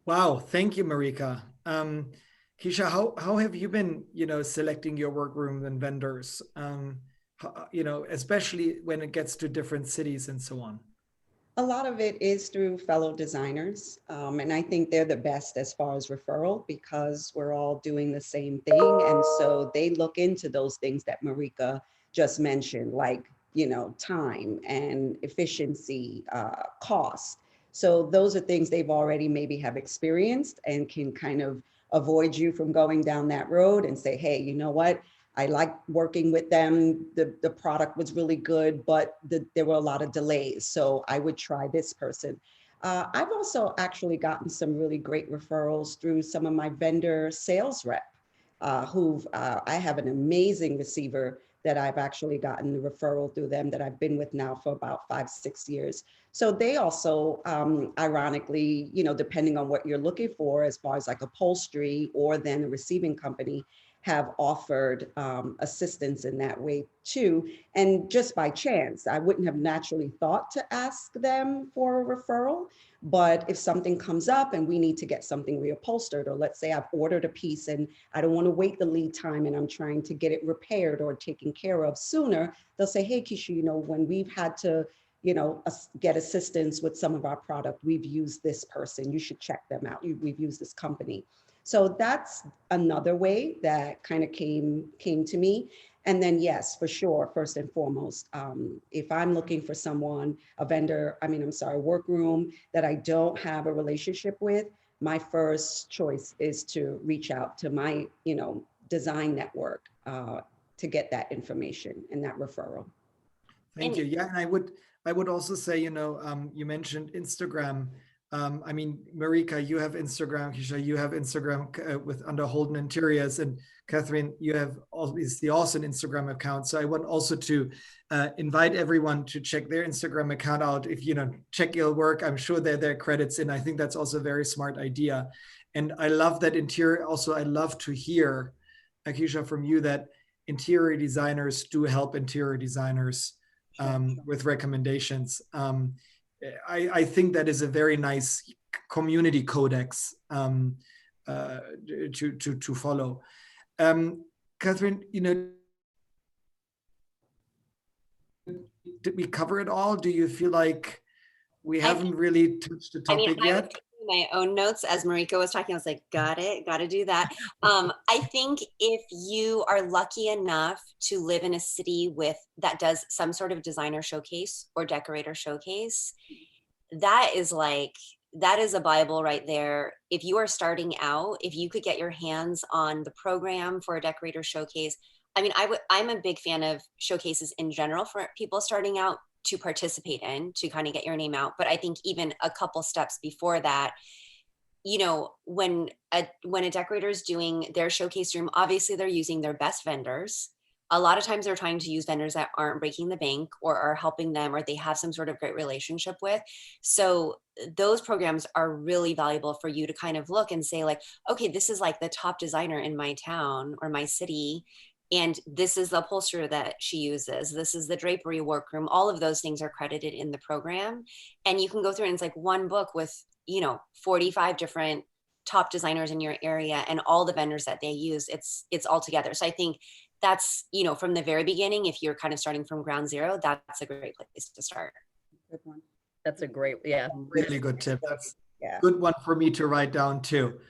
Wow, thank you, Marika. Keisha, how have you been, selecting your workroom and vendors? Especially when it gets to different cities and so on. A lot of it is through fellow designers. And I think they're the best as far as referral, because we're all doing the same thing. And so they look into those things that Marika just mentioned, like, time and efficiency, cost. So those are things they've already maybe have experienced and can kind of avoid you from going down that road and say, hey, you know what? I like working with them. The product was really good, but there were a lot of delays. So I would try this person. I've also actually gotten some really great referrals through some of my vendor sales rep, I have an amazing receiver that I've actually gotten the referral through them that I've been with now for about 5-6 years. So they also, ironically, depending on what you're looking for, as far as like upholstery or then a receiving company, have offered assistance in that way too. And just by chance, I wouldn't have naturally thought to ask them for a referral, but if something comes up and we need to get something reupholstered, or let's say I've ordered a piece and I don't want to wait the lead time and I'm trying to get it repaired or taken care of sooner, they'll say, hey, Keisha, when we've had to get assistance with some of our product, we've used this person, you should check them out. We've used this company. So that's another way that kind of came to me. And then, yes, for sure, first and foremost, if I'm looking for someone, workroom that I don't have a relationship with, my first choice is to reach out to my, design network to get that information and that referral. Thank you. Yeah, and I would also say, you mentioned Instagram. Marika, you have Instagram. Keisha, you have Instagram with under Holden Interiors, and Catherine, you have obviously also an Instagram account. So I want also to invite everyone to check their Instagram account out. If check your work, I'm sure there are credits in. I think that's also a very smart idea, and I love that interior. Also, I love to hear, Keisha, from you that interior designers do help interior designers with recommendations. I think that is a very nice community codex to follow. Catherine, did we cover it all? Do you feel like we haven't really touched the I mean, topic I was yet? taking my own notes as Marika was talking. I was like, got it, got to do that. I think if you are lucky enough to live in a city that does some sort of designer showcase or decorator showcase, that is a Bible right there. If you are starting out, if you could get your hands on the program for a decorator showcase, I mean, I'm a big fan of showcases in general for people starting out to participate in, to kind of get your name out. But I think even a couple steps before that, you know, when a decorator is doing their showcase room, obviously they're using their best vendors. A lot of times they're trying to use vendors that aren't breaking the bank or are helping them, or they have some sort of great relationship with. So those programs are really valuable for you to kind of look and say like, okay, this is like the top designer in my town or my city. And this is the upholsterer that she uses. This is the drapery workroom. All of those things are credited in the program. And you can go through and it's like one book with, you know, 45 different top designers in your area and all the vendors that they use. It's all together. So I think that's, you know, from the very beginning, if you're kind of starting from ground zero, that's a great place to start. Good one. That's a great, yeah. Really good tip. That's Yeah. a good one for me to write down too.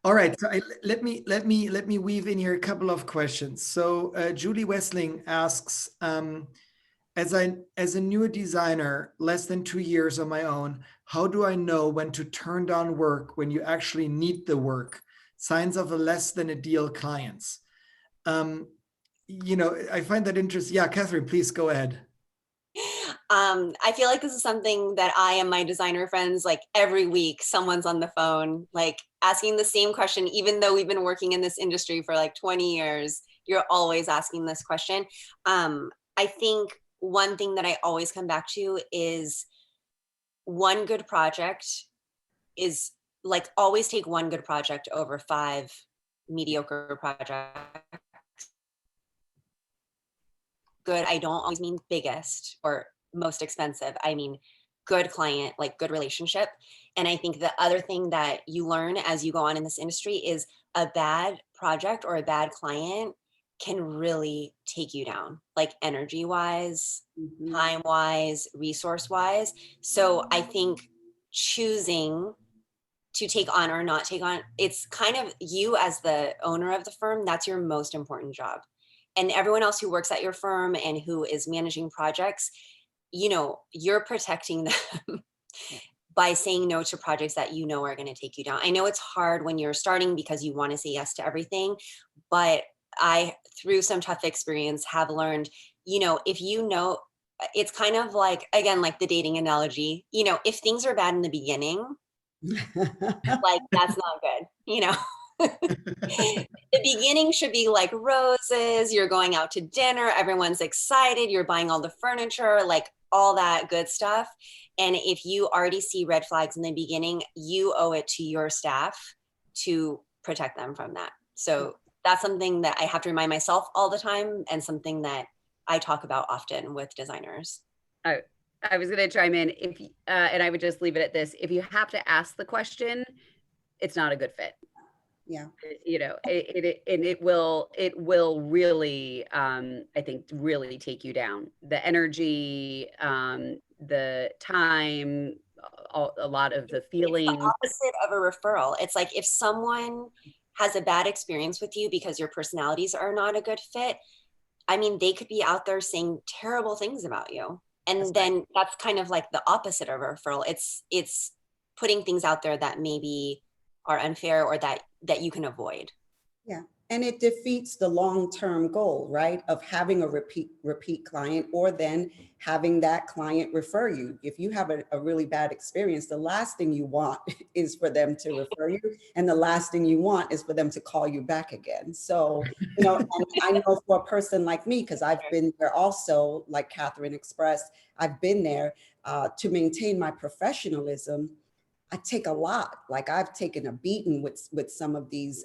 All right, so let me weave in here a couple of questions. So Julie Wessling asks, as a new designer, less than 2 years on my own, how do I know when to turn down work when you actually need the work? Signs of a less than ideal clients. You know, I find that interesting. Yeah, Catherine, please go ahead. I feel like this is something that I and my designer friends, like every week, someone's on the phone, like asking the same question, even though we've been working in this industry for like 20 years, you're always asking this question. I think one thing that I always come back to is one good project is like, always take one good project over 5 mediocre projects. Good, I don't always mean biggest or most expensive. I mean, good client, like good relationship. And I think the other thing that you learn as you go on in this industry is a bad project or a bad client can really take you down, like energy wise, time wise, resource wise. So I think choosing to take on or not take on, it's kind of you as the owner of the firm, that's your most important job. And everyone else who works at your firm and who is managing projects, you know, you're protecting them by saying no to projects that you know are going to take you down. I know it's hard when you're starting because you want to say yes to everything, but I, through some tough experience, have learned, you know, if you know, it's kind of like, again, like the dating analogy, you know, if things are bad in the beginning, like that's not good, you know. The beginning should be like roses, you're going out to dinner, everyone's excited, you're buying all the furniture, like all that good stuff. And if you already see red flags in the beginning, you owe it to your staff to protect them from that. So that's something that I have to remind myself all the time, and something that I talk about often with designers. I was going to chime in, and I would just leave it at this. If you have to ask the question, it's not a good fit. Yeah. You know, it will really, I think, really take you down. The energy, the time, a lot of the feelings. It's the opposite of a referral. It's like if someone has a bad experience with you because your personalities are not a good fit, I mean, they could be out there saying terrible things about you. And then that's kind of like the opposite of a referral. It's putting things out there that maybe are unfair or that you can avoid. Yeah. And it defeats the long-term goal, right? Of having a repeat client, or then having that client refer you. If you have a really bad experience, the last thing you want is for them to refer you. And the last thing you want is for them to call you back again. So, you know, and I know for a person like me, because I've been there also, like Catherine expressed, I've been there to maintain my professionalism. I take a lot. Like I've taken a beating with some of these,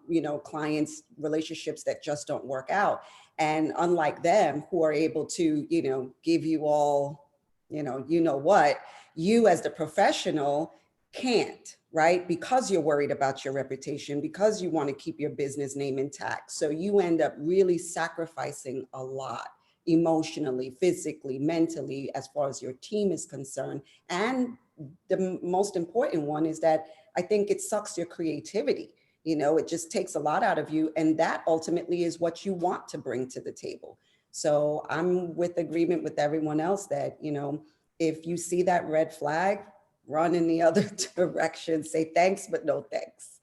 you know, clients, relationships that just don't work out. And unlike them, who are able to, you know, give you all, you know what, you as the professional can't, right? Because you're worried about your reputation, because you want to keep your business name intact. So you end up really sacrificing a lot emotionally, physically, mentally, as far as your team is concerned. And the most important one is that I think it sucks your creativity. You know, it just takes a lot out of you. And that ultimately is what you want to bring to the table. So I'm with agreement with everyone else that, you know, if you see that red flag, run in the other direction, say thanks, but no thanks.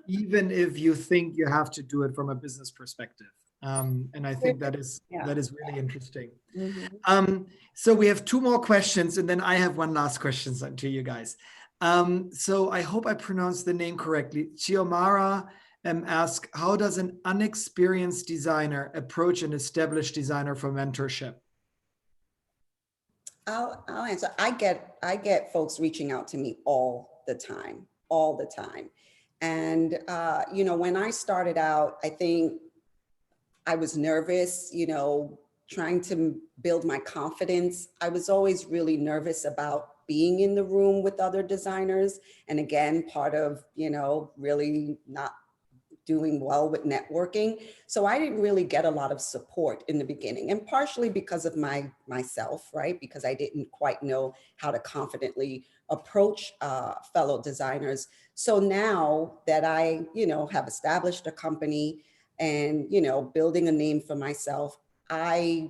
Even if you think you have to do it from a business perspective. And I think that is really interesting. So we have two more questions, and then I have one last question to you guys. So I hope I pronounced the name correctly. Chiomara asks, how does an unexperienced designer approach an established designer for mentorship? I'll answer. I get folks reaching out to me all the time. And, you know, when I started out, I think I was nervous, you know, trying to build my confidence. I was always really nervous about being in the room with other designers. And again, part of, you know, really not doing well with networking. So I didn't really get a lot of support in the beginning, and partially because of myself, right? Because I didn't quite know how to confidently approach fellow designers. So now that I, you know, have established a company and, you know, building a name for myself, I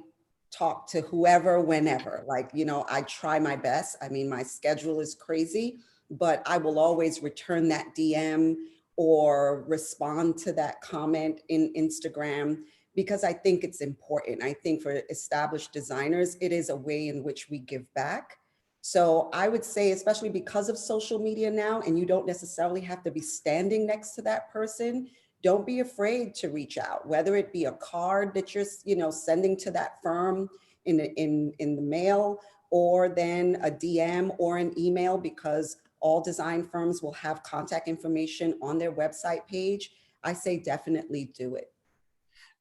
talk to whoever, whenever, like, you know, I try my best. I mean, my schedule is crazy, but I will always return that DM or respond to that comment in Instagram, because I think it's important. I think for established designers, it is a way in which we give back. So I would say, especially because of social media now, and you don't necessarily have to be standing next to that person, don't be afraid to reach out, whether it be a card that you're, you know, sending to that firm in the mail, or then a DM or an email, because all design firms will have contact information on their website page. I say definitely do it.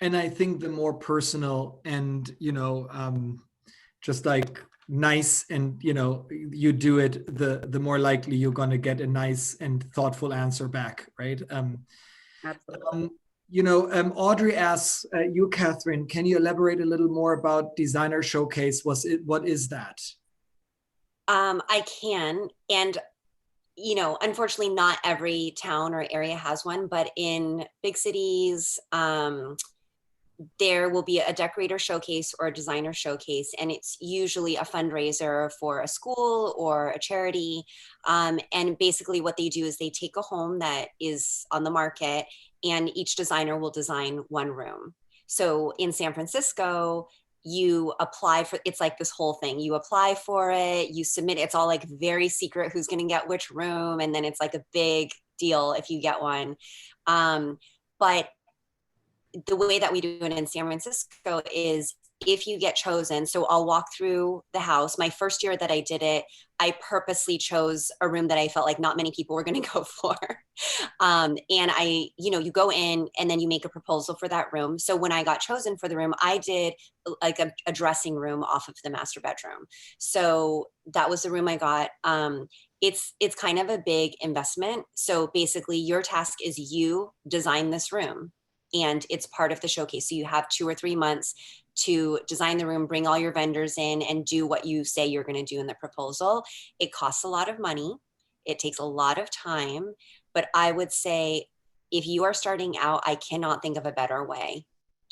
And I think the more personal and, you know, just like nice and, you know, you do it, the more likely you're going to get a nice and thoughtful answer back, right? Absolutely. You know, Audrey asks you, Catherine, can you elaborate a little more about Designer Showcase? What is that? I can. And you know, unfortunately, not every town or area has one, but in big cities, there will be a decorator showcase or a designer showcase, and it's usually a fundraiser for a school or a charity. And basically what they do is they take a home that is on the market, and each designer will design one room. So in San Francisco, you apply for, it's like this whole thing, you apply for it, you submit, it's all like very secret who's going to get which room, and then it's like a big deal if you get one. But the way that we do it in San Francisco is, if you get chosen, so I'll walk through the house. My first year that I did it, I purposely chose a room that I felt like not many people were going to go for. And I, you know, you go in and then you make a proposal for that room. So when I got chosen for the room, I did like a dressing room off of the master bedroom. So that was the room I got. It's kind of a big investment. So basically your task is you design this room, and it's part of the showcase. So you have 2 or 3 months to design the room, bring all your vendors in, and do what you say you're going to do in the proposal. It costs a lot of money. It takes a lot of time. But I would say, if you are starting out, I cannot think of a better way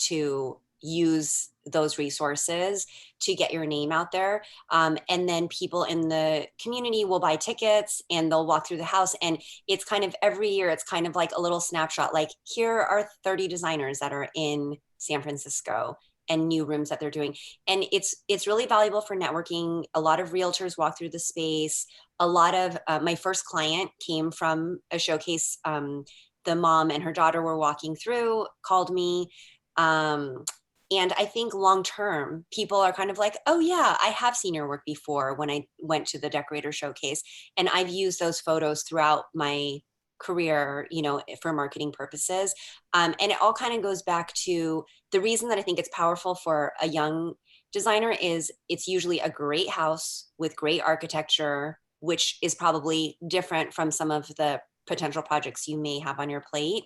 to use those resources to get your name out there. And then people in the community will buy tickets and they'll walk through the house. And it's kind of every year, it's kind of like a little snapshot, like here are 30 designers that are in San Francisco and new rooms that they're doing. And it's really valuable for networking. A lot of realtors walk through the space. A lot of my first client came from a showcase. The mom and her daughter were walking through, called me. And I think long-term, people are kind of like, oh yeah, I have seen your work before when I went to the decorator showcase. And I've used those photos throughout my career, you know, for marketing purposes. And it all kind of goes back to the reason that I think it's powerful for a young designer is it's usually a great house with great architecture, which is probably different from some of the potential projects you may have on your plate.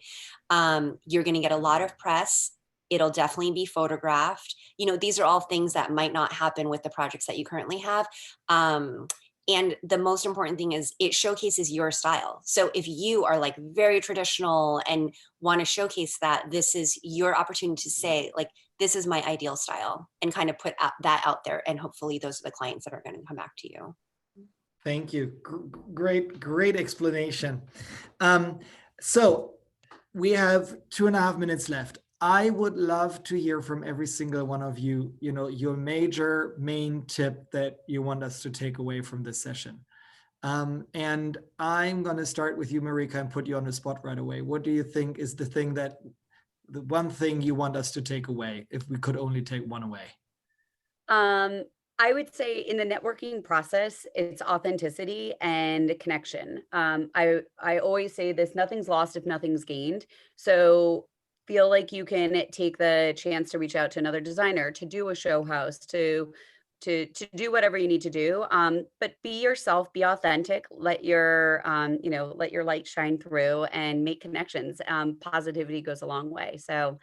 You're going to get a lot of press. It'll definitely be photographed. You know, these are all things that might not happen with the projects that you currently have. And the most important thing is it showcases your style. So if you are like very traditional and want to showcase that, this is your opportunity to say, like, this is my ideal style, and kind of put that out there. And hopefully those are the clients that are going to come back to you. Thank you. Great explanation. So we have 2.5 minutes left. I would love to hear from every single one of you, your main tip that you want us to take away from this session. And I'm going to start with you, Marika, and put you on the spot right away. What do you think is the one thing you want us to take away, if we could only take one away? I would say in the networking process, it's authenticity and connection. I always say this: nothing's lost if nothing's gained. So feel like you can take the chance to reach out to another designer, to do a show house, to do whatever you need to do. But be yourself, be authentic, let your light shine through and make connections. Positivity goes a long way. So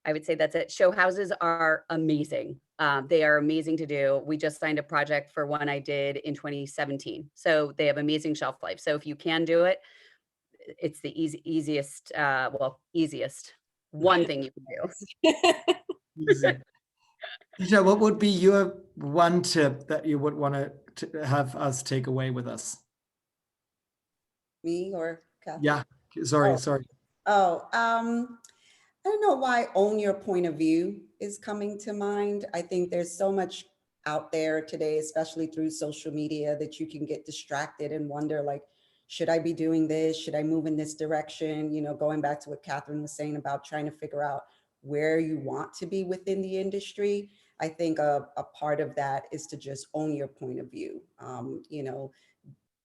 I would say that's it. Show houses are amazing. They are amazing to do. We just signed a project for one I did in 2017. So they have amazing shelf life. So if you can do it, it's the easiest one thing you can do. Easy. Tisha, what would be your one tip that you would want to have us take away with us? Me or Catherine? Yeah, sorry. I don't know why own your point of view is coming to mind. I think there's so much out there today, especially through social media, that you can get distracted and wonder, like, should I be doing this? Should I move in this direction? Going back to what Catherine was saying about trying to figure out where you want to be within the industry. I think a part of that is to just own your point of view.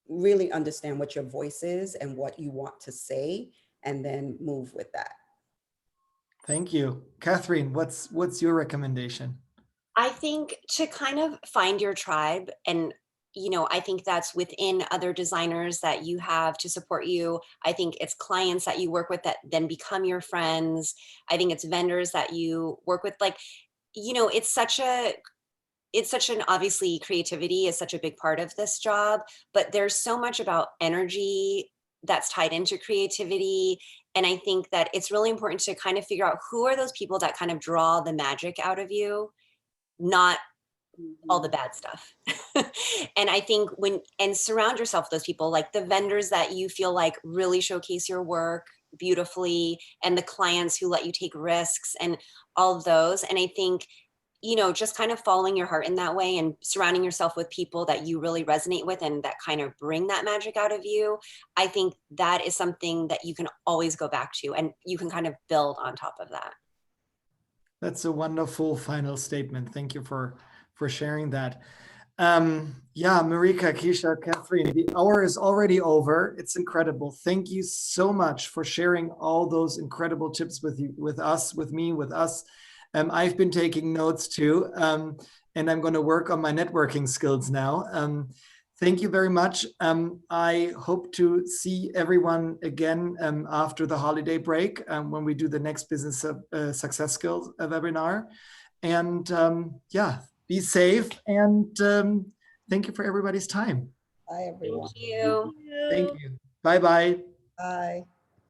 Really understand what your voice is and what you want to say, and then move with that. Thank you. Catherine, what's your recommendation? I think to kind of find your tribe, and I think that's within other designers that you have to support you. I think it's clients that you work with that then become your friends. I think it's vendors that you work with. Like, it's such an, obviously creativity is such a big part of this job, but there's so much about energy that's tied into creativity. And I think that it's really important to kind of figure out who are those people that kind of draw the magic out of you, not all the bad stuff. And I think surround yourself with those people, like the vendors that you feel like really showcase your work beautifully, and the clients who let you take risks, and all of those. And I think, just kind of following your heart in that way and surrounding yourself with people that you really resonate with and that kind of bring that magic out of you. I think that is something that you can always go back to, and you can kind of build on top of that. That's a wonderful final statement. Thank you for sharing that. Marika, Keisha, Catherine, the hour is already over. It's incredible. Thank you so much for sharing all those incredible tips with us. I've been taking notes too, and I'm going to work on my networking skills now. Thank you very much. I hope to see everyone again after the holiday break when we do the next Business Success Skills webinar. And be safe, and thank you for everybody's time. Bye, everyone. Thank you. Thank you. Bye-bye. Bye.